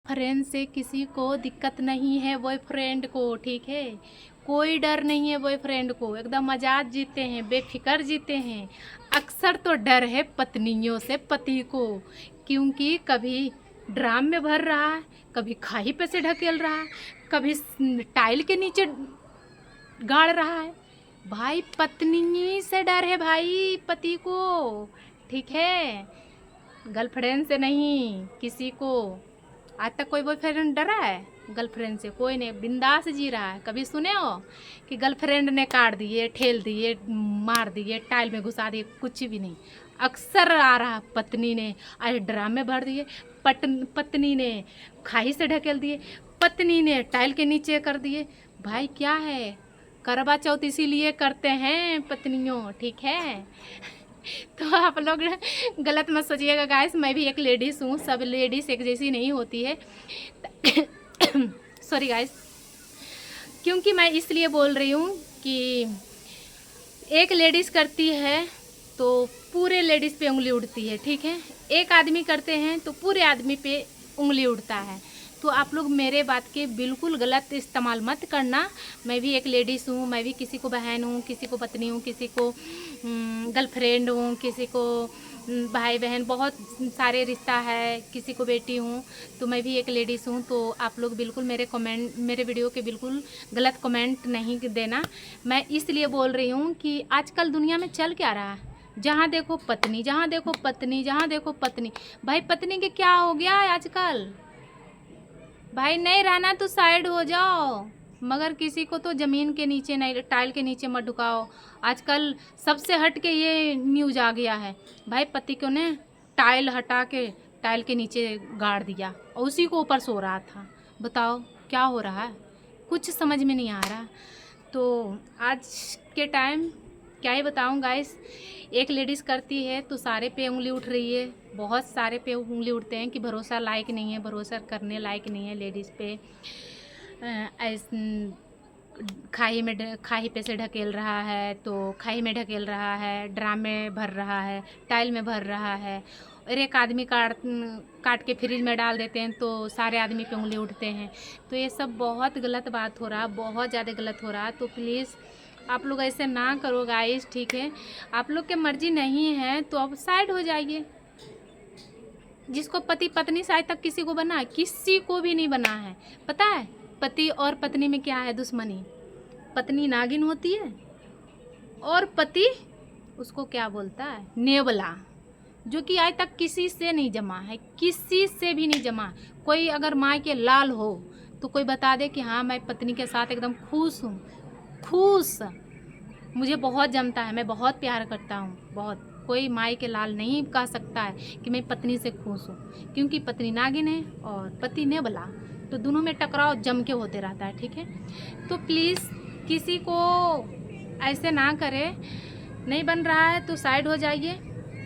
Friend से किसी को दिक्कत नहीं है बॉयफ्रेंड को, ठीक है। कोई डर नहीं है बॉयफ्रेंड को, एकदम आज़ाद जीते हैं, बेफिक्र जीते हैं। अक्सर तो डर है पत्नियों से पति को, क्योंकि कभी ड्राम में भर रहा है, कभी खाई पे से ढकेल रहा है, कभी टाइल के नीचे गाड़ रहा है। भाई पत्नी से डर है भाई पति को, ठीक है, गर्लफ्रेंड से नहीं किसी को। आज तक कोई बॉयफ्रेंड डरा है गर्लफ्रेंड से? कोई नहीं, बिंदास जी रहा है। कभी सुने हो कि गर्लफ्रेंड ने काट दिए, ठेल दिए, मार दिए, टाइल में घुसा दिए? कुछ भी नहीं। अक्सर आ रहा पत्नी ने आज ड्राम में भर दिए, पत्नी ने खाई से ढकेल दिए, पत्नी ने टाइल के नीचे कर दिए। भाई क्या है, करवा चौथ इसीलिए करते हैं पत्नियों, ठीक है। तो आप लोग गलत मत सोचिएगा गाइस, मैं भी एक लेडीज़ हूँ, सब लेडीज़ एक जैसी नहीं होती है। सॉरी गाइस, क्योंकि मैं इसलिए बोल रही हूँ कि एक लेडीज़ करती है तो पूरे लेडीज़ पे उंगली उड़ती है, ठीक है। एक आदमी करते हैं तो पूरे आदमी पे उंगली उड़ता है। तो आप लोग मेरे बात के बिल्कुल गलत इस्तेमाल मत करना। मैं भी एक लेडीज़ हूँ, मैं भी किसी को बहन हूँ, किसी को पत्नी हूँ, किसी को गर्लफ्रेंड हूँ, किसी को भाई बहन, बहुत सारे रिश्ता है, किसी को बेटी हूँ। तो मैं भी एक लेडीज़ हूँ। तो आप लोग बिल्कुल मेरे वीडियो के बिल्कुल गलत कमेंट नहीं देना। मैं इसलिए बोल रही हूँ कि आजकल दुनिया में चल क्या रहा है, जहाँ देखो पत्नी, जहाँ देखो पत्नी, जहाँ देखो पत्नी। भाई पत्नी के क्या हो गया है आजकल? भाई नहीं रहना तो साइड हो जाओ, मगर किसी को तो ज़मीन के नीचे नहीं, टाइल के नीचे मत ढुकाओ। आजकल सबसे हट के ये न्यूज़ आ गया है, भाई पति को ने टाइल हटा के टाइल के नीचे गाड़ दिया और उसी को ऊपर सो रहा था। बताओ क्या हो रहा है, कुछ समझ में नहीं आ रहा। तो आज के टाइम क्या ही बताऊं गाइस, एक लेडीज़ करती है तो सारे पे उंगली उठ रही है, बहुत सारे पे उंगली उठते हैं कि भरोसा लायक नहीं है, भरोसा करने लायक नहीं है लेडीज़ पे। खाई पे से ढकेल रहा है तो खाई में ढकेल रहा है, ड्राम में भर रहा है, टाइल में भर रहा है, और एक आदमी काट के फ्रिज में डाल देते हैं तो सारे आदमी पे उंगली उठते हैं। तो ये सब बहुत गलत बात हो रहा, बहुत ज़्यादा गलत हो रहा। तो प्लीज़ आप लोग ऐसे ना करो गाइस, ठीक है। आप लोग के मर्जी नहीं है तो आप साइड हो जाइए। जिसको पति पत्नी से आज तक किसी को बना, किसी को भी नहीं बना है। पता है पति और पत्नी में क्या है दुश्मनी? पत्नी नागिन होती है और पति उसको क्या बोलता है, नेवला, जो कि आज तक किसी से नहीं जमा है, किसी से भी नहीं जमा। कोई अगर माँ के लाल हो तो कोई बता दे कि हाँ मैं पत्नी के साथ एकदम खुश हूँ, खुश, मुझे बहुत जमता है, मैं बहुत प्यार करता हूँ, बहुत। कोई माई के लाल नहीं कह सकता है कि मैं पत्नी से खुश हूँ, क्योंकि पत्नी नागिन है और पति नेवला। तो दोनों में टकराव जम के होते रहता है, ठीक है। तो प्लीज़ किसी को ऐसे ना करे, नहीं बन रहा है तो साइड हो जाइए।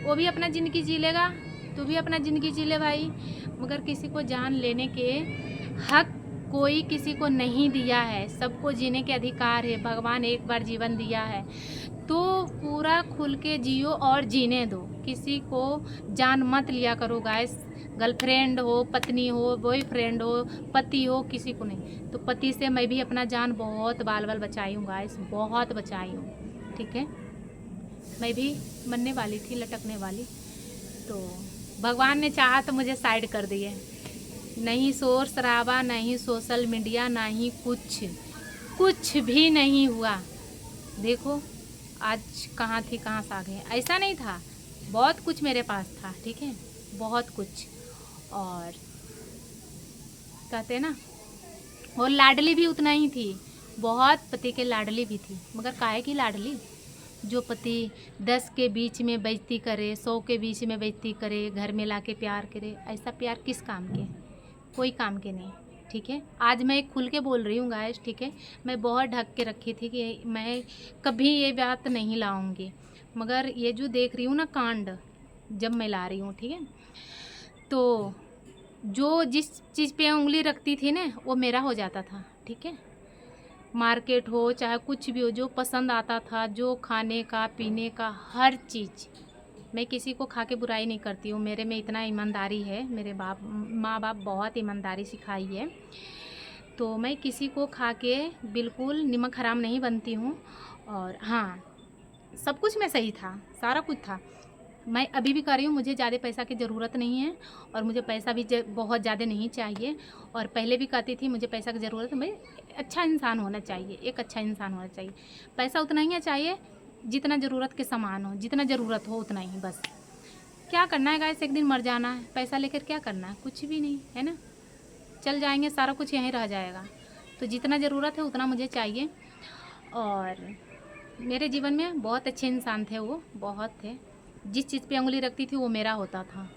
वो भी अपना ज़िंदगी जी लेगा, तू भी अपना ज़िंदगी जी ले भाई। मगर किसी को जान लेने के हक कोई किसी को नहीं दिया है, सबको जीने के अधिकार है। भगवान एक बार जीवन दिया है तो पूरा खुल के जियो और जीने दो। किसी को जान मत लिया करो गाइस, गर्लफ्रेंड हो, पत्नी हो, बॉयफ्रेंड हो, पति हो, किसी को नहीं। तो पति से मैं भी अपना जान बहुत बाल बाल बचाई हूँ गाइस, बहुत बचाई हूँ, ठीक है। मैं भी मरने वाली थी, लटकने वाली, तो भगवान ने चाहा तो मुझे साइड कर दिए। नहीं शोर शराबा, नहीं सोशल मीडिया, नहीं कुछ भी नहीं हुआ। देखो आज कहाँ थी कहाँ से आ गए। ऐसा नहीं था, बहुत कुछ मेरे पास था, ठीक है, बहुत कुछ। और कहते हैं ना, और लाडली भी उतना ही थी, बहुत पति के लाडली भी थी। मगर काहे की लाडली? जो पति 10 के बीच में बेइज्जती करे, 100 के बीच में बेइज्जती करे, घर में लाके प्यार करे, ऐसा प्यार किस काम के? कोई काम के नहीं, ठीक है। आज मैं खुल के बोल रही हूँ गाइस, ठीक है। मैं बहुत ढक के रखी थी कि मैं कभी ये बात नहीं लाऊंगी, मगर ये जो देख रही हूँ ना कांड, जब मैं ला रही हूँ, ठीक है। तो जो जिस चीज़ पे उंगली रखती थी ना वो मेरा हो जाता था, ठीक है। मार्केट हो चाहे कुछ भी हो, जो पसंद आता था, जो खाने का पीने का हर चीज़ मैं किसी को खा के बुराई नहीं करती हूँ, मेरे में इतना ईमानदारी है, मेरे माँ बाप बहुत ईमानदारी सिखाई है। तो मैं किसी को खा के बिल्कुल नमक हराम नहीं बनती हूँ। और हाँ, सब कुछ में सही था, सारा कुछ था। मैं अभी भी कर रही हूँ, मुझे ज़्यादा पैसा की ज़रूरत नहीं है और मुझे पैसा भी बहुत ज़्यादा नहीं चाहिए। और पहले भी कहती थी मुझे पैसा की ज़रूरत है, मैं अच्छा इंसान होना चाहिए, एक अच्छा इंसान होना चाहिए। पैसा उतना ही चाहिए जितना ज़रूरत के समान हो, जितना ज़रूरत हो उतना ही बस। क्या करना है गाइस, एक दिन मर जाना है, पैसा लेकर क्या करना है, कुछ भी नहीं है ना, चल जाएंगे, सारा कुछ यहीं रह जाएगा। तो जितना ज़रूरत है उतना मुझे चाहिए। और मेरे जीवन में बहुत अच्छे इंसान थे, वो बहुत थे। जिस चीज़ पे उंगली रखती थी वो मेरा होता था,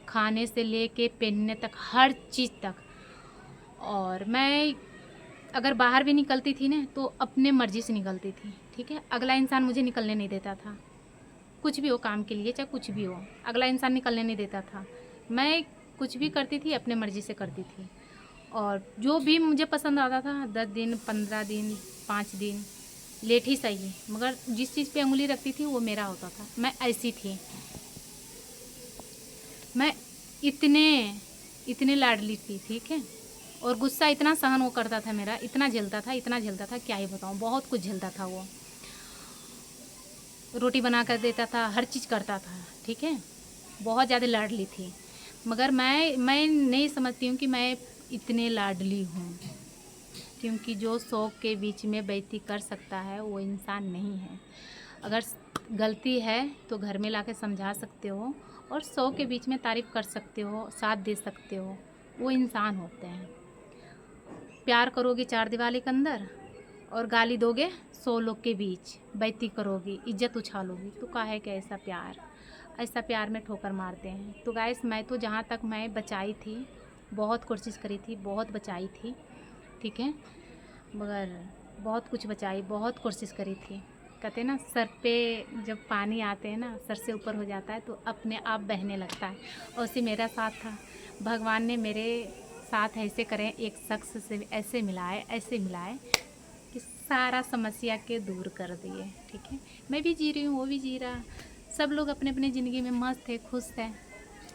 खाने से लेके पहनने तक, हर चीज़ तक। और मैं अगर बाहर भी निकलती थी ना तो अपने मर्ज़ी से निकलती थी, ठीक है। अगला इंसान मुझे निकलने नहीं देता था, कुछ भी हो काम के लिए, चाहे कुछ भी हो, अगला इंसान निकलने नहीं देता था। मैं कुछ भी करती थी अपने मर्ज़ी से करती थी। और जो भी मुझे पसंद आता था, 10 दिन 15 दिन 5 दिन लेट ही सही, मगर जिस चीज़ पे उंगली रखती थी वो मेरा होता था। मैं ऐसी थी, मैं इतने लाडली थी, ठीक है। और गुस्सा इतना सहन वो करता था मेरा, इतना झेलता था, क्या ही बताऊँ, बहुत कुछ झेलता था वो। रोटी बना कर देता था, हर चीज़ करता था, ठीक है। बहुत ज़्यादा लाडली थी, मगर मैं नहीं समझती हूँ कि मैं इतने लाडली हूँ, क्योंकि जो 100 के बीच में बेइज्जती कर सकता है वो इंसान नहीं है। अगर गलती है तो घर में लाके समझा सकते हो, और 100 के बीच में तारीफ़ कर सकते हो, साथ दे सकते हो, वो इंसान होते हैं। प्यार करोगे 4 दीवारी के अंदर और गाली दोगे 100 लोग के बीच, बेइज्जती करोगी, इज्जत उछालोगी, तो काहे का ऐसा प्यार, ऐसा प्यार में ठोकर मारते हैं। तो गाइस, मैं तो जहाँ तक मैं बचाई थी, बहुत कोशिश करी थी, बहुत बचाई थी, ठीक है, मगर बहुत कुछ बचाई, बहुत कोशिश करी थी। कहते हैं ना, सर पे जब पानी आते हैं ना, सर से ऊपर हो जाता है तो अपने आप बहने लगता है, और उसी मेरा साथ था। भगवान ने मेरे साथ ऐसे करें, एक शख्स से ऐसे मिलाए कि सारा समस्या के दूर कर दिए, ठीक है। मैं भी जी रही हूँ, वो भी जी रहा, सब लोग अपने अपने ज़िंदगी में मस्त है, खुश है,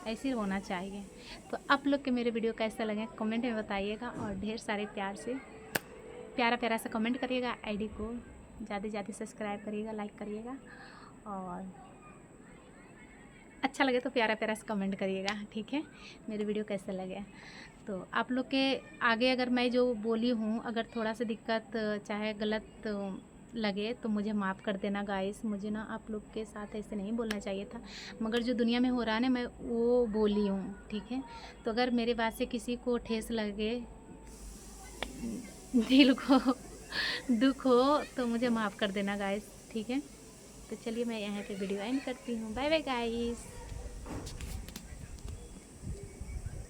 ऐसे ही होना चाहिए। तो आप लोग के मेरे वीडियो कैसा लगे कमेंट में बताइएगा, और ढेर सारे प्यार से प्यारा प्यारा सा कमेंट करिएगा, आईडी को ज़्यादा से ज़्यादा सब्सक्राइब करिएगा, लाइक करिएगा, और अच्छा लगे तो प्यारा प्यारा सा कमेंट करिएगा, ठीक है। मेरे वीडियो कैसे लगे, तो आप लोग के आगे अगर मैं जो बोली हूँ अगर थोड़ा सा दिक्कत चाहे गलत लगे तो मुझे माफ़ कर देना गाइस। मुझे ना आप लोग के साथ ऐसे नहीं बोलना चाहिए था, मगर जो दुनिया में हो रहा है ना, मैं वो बोली हूँ, ठीक है। तो अगर मेरे बात से किसी को ठेस लगे, दिल को दुख हो, तो मुझे माफ़ कर देना गाइस, ठीक है। तो चलिए मैं यहाँ पे वीडियो एंड करती हूँ। Bye bye guys.